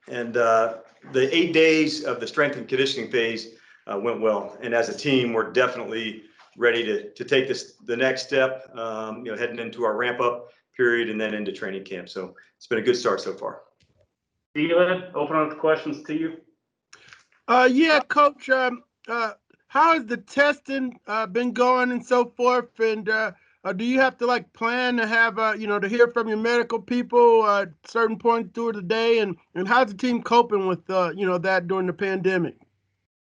And the 8 days of the strength and conditioning phase went well. And as a team, we're definitely ready to take the next step, heading into our ramp up period and then into training camp. So it's been a good start so far. Dylan, open up the questions to you. Yeah, Coach. How has the testing been going and so forth? And do you have to plan to have to hear from your medical people at certain points through the day? And how's the team coping with that during the pandemic?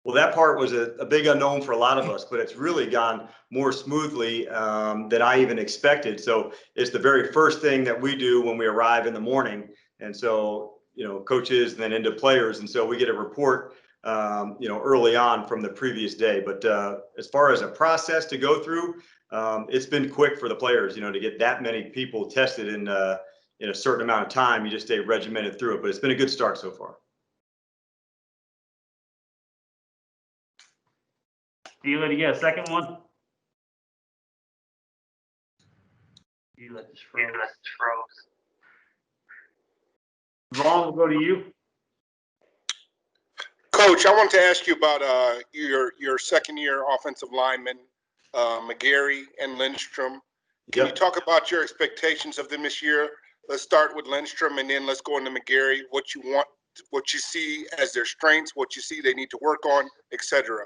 Well, that part was a big unknown for a lot of us, but it's really gone more smoothly than I even expected. So it's the very first thing that we do when we arrive in the morning. And so, coaches and then into players. And so we get a report, early on from the previous day. But as far as a process to go through, it's been quick for the players, to get that many people tested in a certain amount of time. You just stay regimented through it. But it's been a good start so far. Dylan, you get a second one? Dylan just froze. Vaughn, we'll go to you. Coach, I wanted to ask you about your second-year offensive linemen, McGarry and Lindstrom. Can you talk about your expectations of them this year? Let's start with Lindstrom, and then let's go into McGarry. What you want, what you see as their strengths, what you see they need to work on, etc.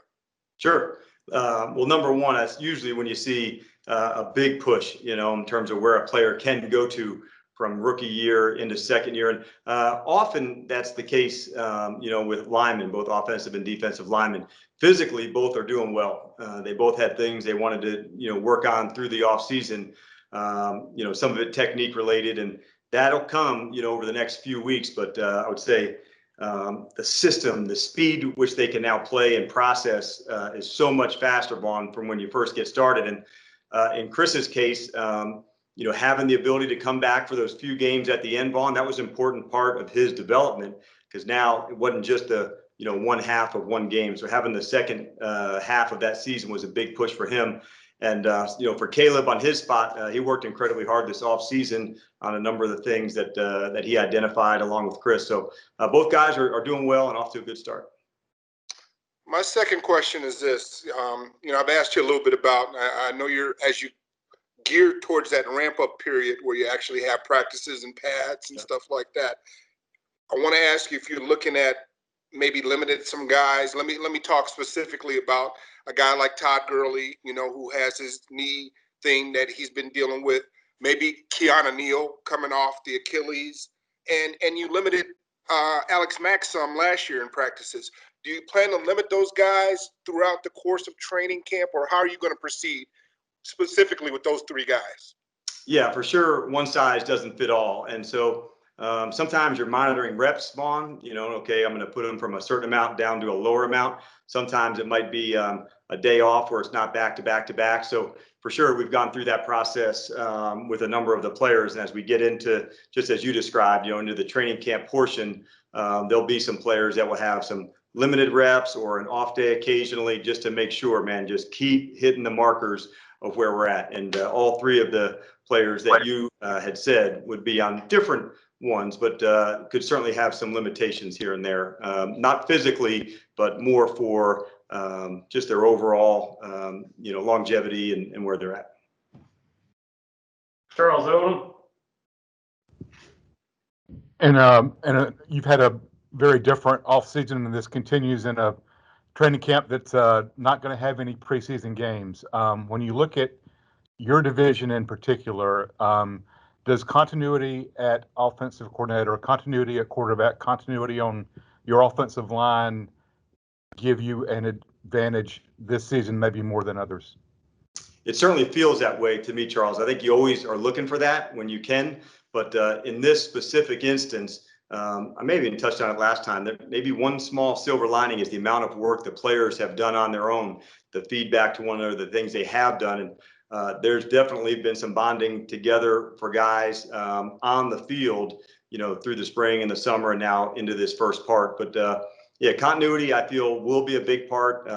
Sure. Well, number one, that's usually when you see a big push, in terms of where a player can go to from rookie year into second year. And often that's the case, with linemen, both offensive and defensive linemen. Physically, both are doing well. They both had things they wanted to, work on through the off season. Some of it technique related, and that'll come, over the next few weeks. But I would say the system, the speed which they can now play and process is so much faster, Vaughn, from when you first get started. And in Chris's case, having the ability to come back for those few games at the end, Vaughn, that was an important part of his development, because now it wasn't just the one half of one game. So having the second half of that season was a big push for him. And for Caleb on his spot, he worked incredibly hard this off season on a number of the things that he identified along with Chris. So both guys are doing well and off to a good start. My second question is this. I've asked you a little bit about, I know as you geared towards that ramp up period where you actually have practices and pads and stuff like that. I want to ask you if you're looking at maybe limited some guys. Let me talk specifically about a guy like Todd Gurley, who has his knee thing that he's been dealing with. Maybe Keanu Neal coming off the Achilles, and you limited Alex Mack some last year in practices. Do you plan to limit those guys throughout the course of training camp, or how are you going to proceed specifically with those three guys? Yeah, for sure. One size doesn't fit all. And so sometimes you're monitoring reps, Vaughn, okay, I'm going to put them from a certain amount down to a lower amount. Sometimes it might be a day off where it's not back to back to back. So for sure, we've gone through that process with a number of the players. And as we get into, just as you described, into the training camp portion, there'll be some players that will have some limited reps or an off day occasionally, just to make sure, man, just keep hitting the markers of where we're at. And all three of the players that you had said would be on different ones, but could certainly have some limitations here and there, not physically, but more for just their overall, longevity and where they're at. Charles Odom. And you've had a very different offseason, and this continues in a training camp that's not going to have any preseason games. When you look at your division in particular, does continuity at offensive coordinator, continuity at quarterback, continuity on your offensive line give you an advantage this season, maybe more than others? It certainly feels that way to me, Charles. I think you always are looking for that when you can. But in this specific instance, I maybe even touched on it last time. There maybe one small silver lining is the amount of work the players have done on their own, the feedback to one another, the things they have done. And there's definitely been some bonding together for guys on the field, through the spring and the summer and now into this first part. But yeah, continuity, I feel, will be a big part.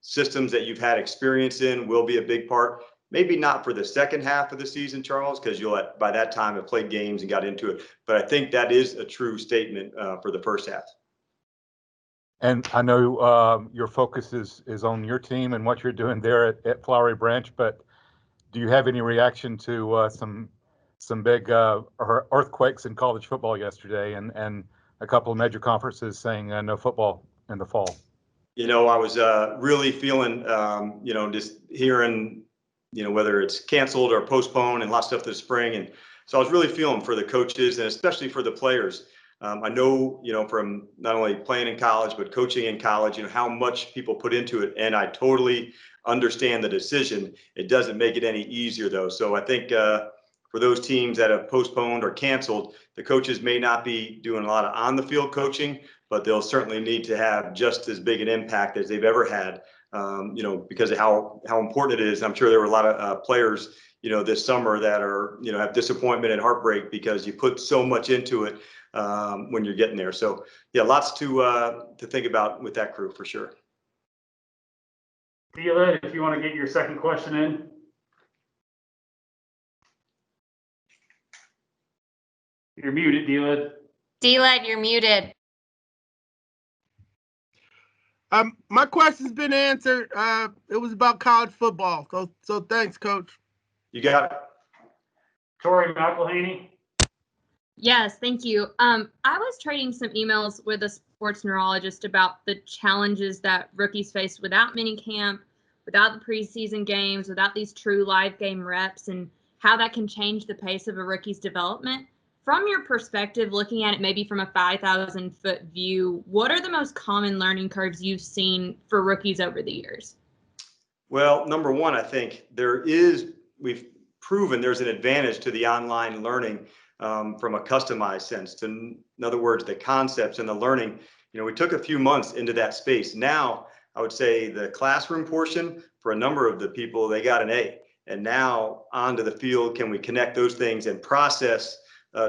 Systems that you've had experience in will be a big part. Maybe not for the second half of the season, Charles, because you'll by that time have played games and got into it. But I think that is a true statement for the first half. And I know your focus is on your team and what you're doing there at Flowery Branch, but do you have any reaction to some big earthquakes in college football yesterday and a couple of major conferences saying no football in the fall? I was really feeling, just hearing, whether it's canceled or postponed and lots of stuff this spring. And so I was really feeling for the coaches and especially for the players. I know, from not only playing in college, but coaching in college, how much people put into it. And I totally understand the decision. It doesn't make it any easier, though. So I think for those teams that have postponed or canceled, the coaches may not be doing a lot of on the field coaching, but they'll certainly need to have just as big an impact as they've ever had, because of how important it is. I'm sure there were a lot of players, this summer that are, have disappointment and heartbreak because you put so much into it when you're getting there. So yeah, lots to think about with that crew for sure. Dealed, if you want to get your second question in. You're muted, Dealed. Dealed, you're muted. My question's been answered. It was about college football. So thanks, Coach. You got it. Tori McElhaney. Yes, thank you. I was trading some emails with a sports neurologist about the challenges that rookies face without minicamp, without the preseason games, without these true live game reps, and how that can change the pace of a rookie's development. From your perspective, looking at it maybe from a 5,000-foot view, what are the most common learning curves you've seen for rookies over the years? Well, number one, I think we've proven there's an advantage to the online learning from a customized sense. In other words, the concepts and the learning, we took a few months into that space. Now, I would say the classroom portion for a number of the people, they got an A. And now onto the field, can we connect those things and process,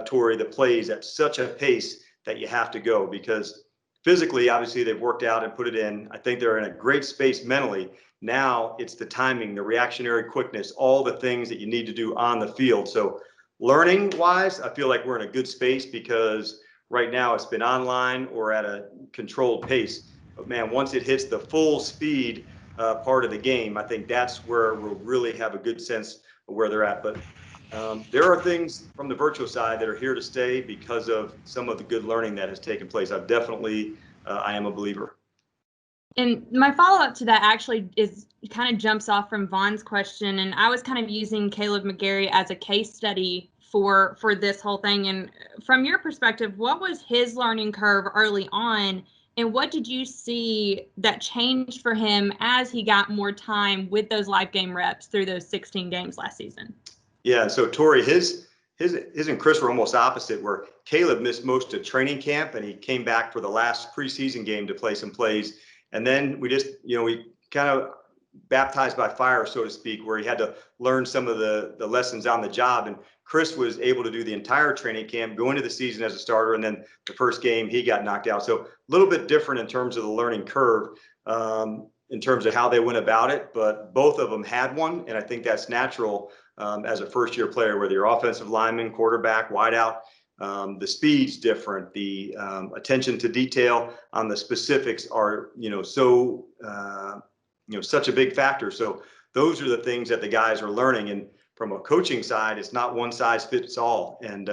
Tori, the plays at such a pace that you have to go, because physically, obviously, they've worked out and put it in. I think they're in a great space mentally. Now it's the timing, the reactionary quickness, all the things that you need to do on the field. So learning wise, I feel like we're in a good space because right now it's been online or at a controlled pace. But man, once it hits the full speed part of the game, I think that's where we'll really have a good sense of where they're at. But there are things from the virtual side that are here to stay because of some of the good learning that has taken place. I am a believer. And my follow-up to that actually kind of jumps off from Vaughn's question, and I was kind of using Caleb McGarry as a case study for this whole thing. And from your perspective, what was his learning curve early on, and what did you see that changed for him as he got more time with those live game reps through those 16 games last season? Yeah, so Tori, his and Chris were almost opposite, where Caleb missed most of training camp and he came back for the last preseason game to play some plays. And then we just, we kind of baptized by fire, so to speak, where he had to learn some of the lessons on the job. And Chris was able to do the entire training camp, go into the season as a starter, and then the first game he got knocked out. So a little bit different in terms of the learning curve, in terms of how they went about it, but both of them had one. And I think that's natural as a first-year player, whether you're offensive lineman, quarterback, wideout. The speed's different. The attention to detail on the specifics are, such a big factor. So those are the things that the guys are learning. And from a coaching side, it's not one size fits all. And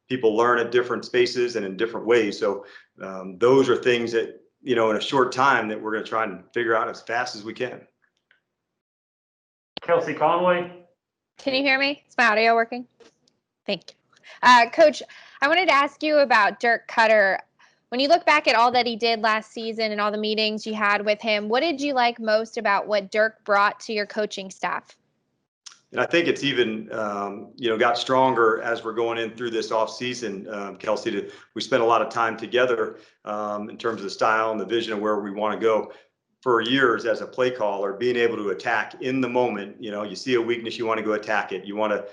people learn at different spaces and in different ways. So those are things that, in a short time that we're going to try and figure out as fast as we can. Kelsey Conway. Can you hear me? Is my audio working? Thank you. Coach, I wanted to ask you about Dirk Cutter. When you look back at all that he did last season and all the meetings you had with him, what did you like most about what Dirk brought to your coaching staff? And I think it's even, got stronger as we're going in through this off season, Kelsey. We spent a lot of time together in terms of the style and the vision of where we want to go. For years as a play caller, being able to attack in the moment, you see a weakness, you want to go attack it. You want to,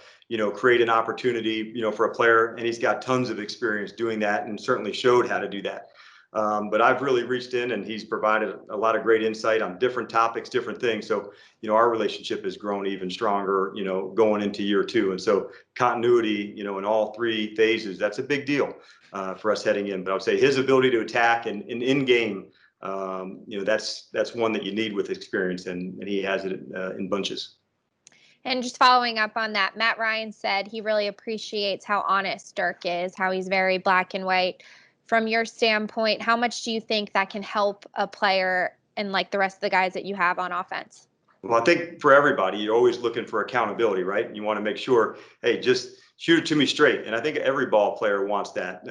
create an opportunity, for a player, and he's got tons of experience doing that and certainly showed how to do that. But I've really reached in, and he's provided a lot of great insight on different topics, different things. So, our relationship has grown even stronger, going into year 2. And so continuity, in all 3 phases, that's a big deal for us heading in. But I would say his ability to attack and in game, that's one that you need with experience, and he has it in bunches. And just following up on that, Matt Ryan said he really appreciates how honest Dirk is, how he's very black and white. From your standpoint, how much do you think that can help a player and like the rest of the guys that you have on offense? Well, I think for everybody, you're always looking for accountability, right? You want to make sure, hey, just shoot it to me straight. And I think every ball player wants that.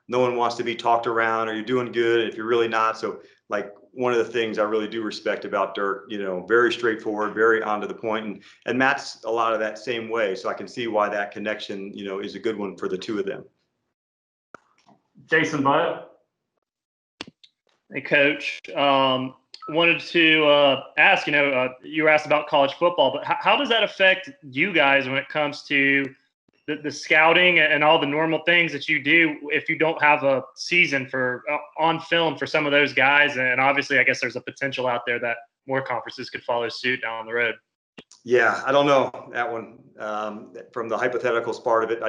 No one wants to be talked around, or you're doing good if you're really not. So, like, one of the things I really do respect about Dirk, very straightforward, very on to the point. And Matt's a lot of that same way. So I can see why that connection, is a good one for the 2 of them. Jason Butt. Hey, Coach. Wanted to ask, you were asked about college football, but how does that affect you guys when it comes to the scouting and all the normal things that you do if you don't have a season for on film for some of those guys? And obviously, I guess there's a potential out there that more conferences could follow suit down the road. Yeah, I don't know that one from the hypotheticals part of it.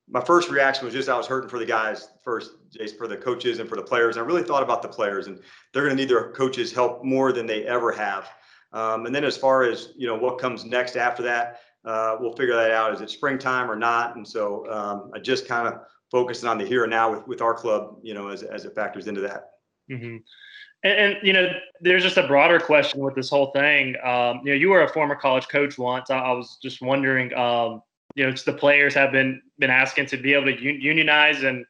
My first reaction was I was hurting for the guys first, Jace, for the coaches and for the players. I really thought about the players, and they're going to need their coaches' help more than they ever have. And then as far as, what comes next after that, we'll figure that out. Is it springtime or not? And so I just kind of focusing on the here and now with our club, as it factors into that. Mm-hmm. And there's just a broader question with this whole thing. You were a former college coach once. I was just wondering, the players have been asking to be able to unionize, and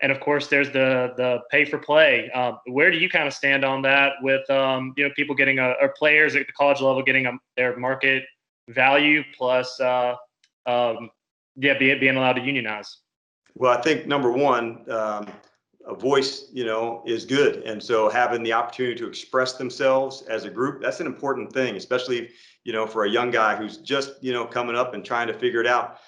of course there's the pay for play. Where do you kind of stand on that with people getting or players at the college level getting their market value plus being allowed to unionize? Well, I think number one, a voice, is good. And so having the opportunity to express themselves as a group, that's an important thing, especially, for a young guy who's just, coming up and trying to figure it out.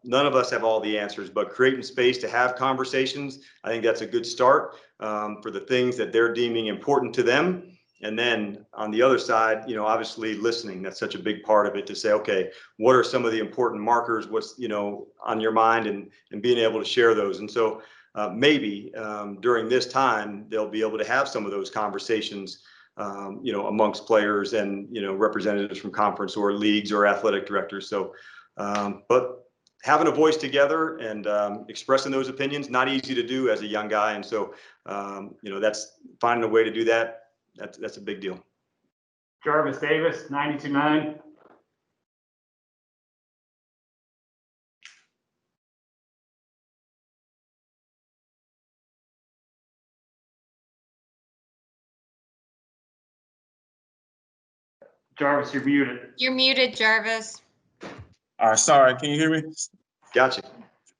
None of us have all the answers, but creating space to have conversations, I think that's a good start for the things that they're deeming important to them. And then on the other side, obviously listening, that's such a big part of it, to say, okay, what are some of the important markers? What's, on your mind, and being able to share those. And so maybe during this time, they'll be able to have some of those conversations, amongst players and, representatives from conference or leagues or athletic directors. So, but having a voice together and expressing those opinions, not easy to do as a young guy. And so, that's finding a way to do that. That's a big deal. Jarvis Davis, 92.9. Jarvis, you're muted. You're muted, Jarvis. All right, sorry. Can you hear me? Gotcha.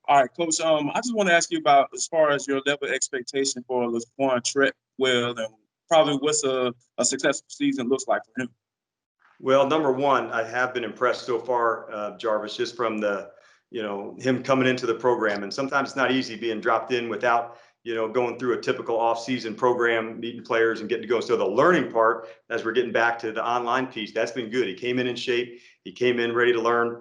All right, Coach. I just want to ask you about, as far as your level of expectation for LaQuan Treadwell, and probably what's a successful season looks like for him. Well, number one, I have been impressed so far, Jarvis, just from the, him coming into the program. And sometimes it's not easy being dropped in without, going through a typical off-season program, meeting players and getting to go. So the learning part, as we're getting back to the online piece, that's been good. He came in shape. He came in ready to learn.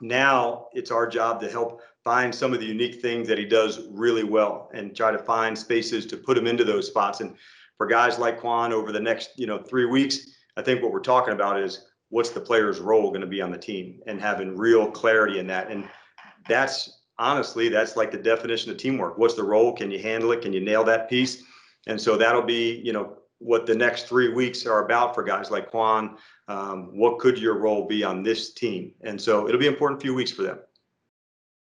Now it's our job to help find some of the unique things that he does really well and try to find spaces to put him into those spots. And for guys like Quan over the next, 3 weeks, I think what we're talking about is what's the player's role going to be on the team, and having real clarity in that. And that's like the definition of teamwork. What's the role? Can you handle it? Can you nail that piece? And so that'll be, what the next 3 weeks are about for guys like Quan. What could your role be on this team? And so it'll be an important few weeks for them.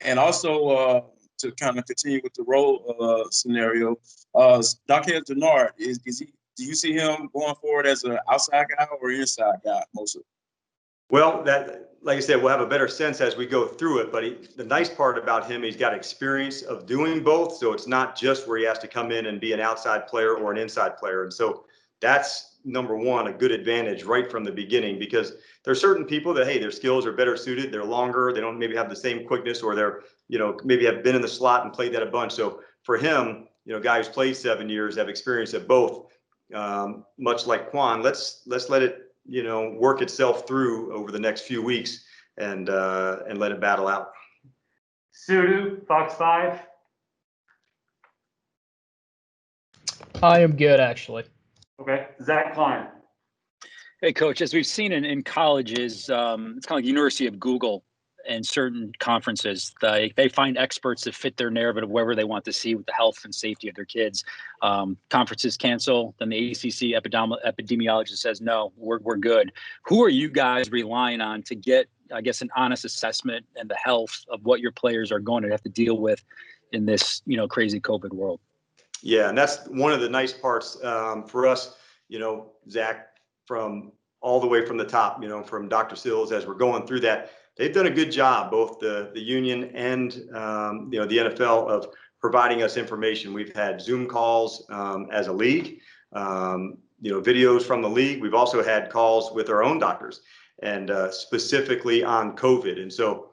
And also to kind of continue with the role scenario, Dockhead Denard, is he? Do you see him going forward as an outside guy or inside guy mostly? Well, that, like I said, we'll have a better sense as we go through it. But the nice part about him, he's got experience of doing both. So it's not just where he has to come in and be an outside player or an inside player. And so that's, number one, a good advantage right from the beginning, because there are certain people that, hey, their skills are better suited. They're longer. They don't maybe have the same quickness, or they're, maybe have been in the slot and played that a bunch. So for him, guy who's played 7 years, have experience at both. Much like Quan, let's let it, work itself through over the next few weeks and let it battle out. Sudu, Fox 5. I am good, actually. Okay. Zach Klein. Hey, Coach, as we've seen in colleges, it's kind of like the University of Google and certain conferences. They find experts that fit their narrative of wherever they want to see with the health and safety of their kids. Conferences cancel, then the ACC epidemiologist says, no, we're good. Who are you guys relying on to get, I guess, an honest assessment and the health of what your players are going to have to deal with in this, crazy COVID world? Yeah, and that's one of the nice parts for us, Zach, from all the way from the top, from Dr. Sills, as we're going through that. They've done a good job, both the union and the NFL, of providing us information. We've had Zoom calls as a league, videos from the league. We've also had calls with our own doctors, and specifically on COVID. And so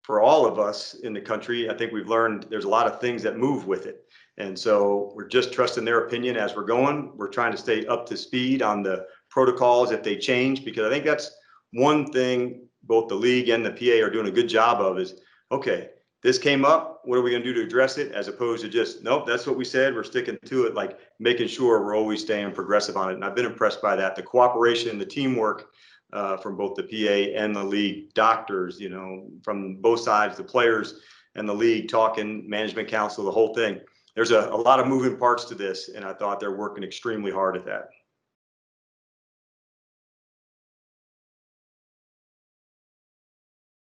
for all of us in the country, I think we've learned there's a lot of things that move with it. And so we're just trusting their opinion as we're going. We're trying to stay up to speed on the protocols if they change, because I think that's one thing both the league and the PA are doing a good job of is, okay, this came up, what are we going to do to address it? As opposed to just, nope, that's what we said, we're sticking to it, like making sure we're always staying progressive on it. And I've been impressed by that. The cooperation, the teamwork from both the PA and the league doctors, from both sides, the players and the league talking, management council, the whole thing. There's a lot of moving parts to this, and I thought they're working extremely hard at that.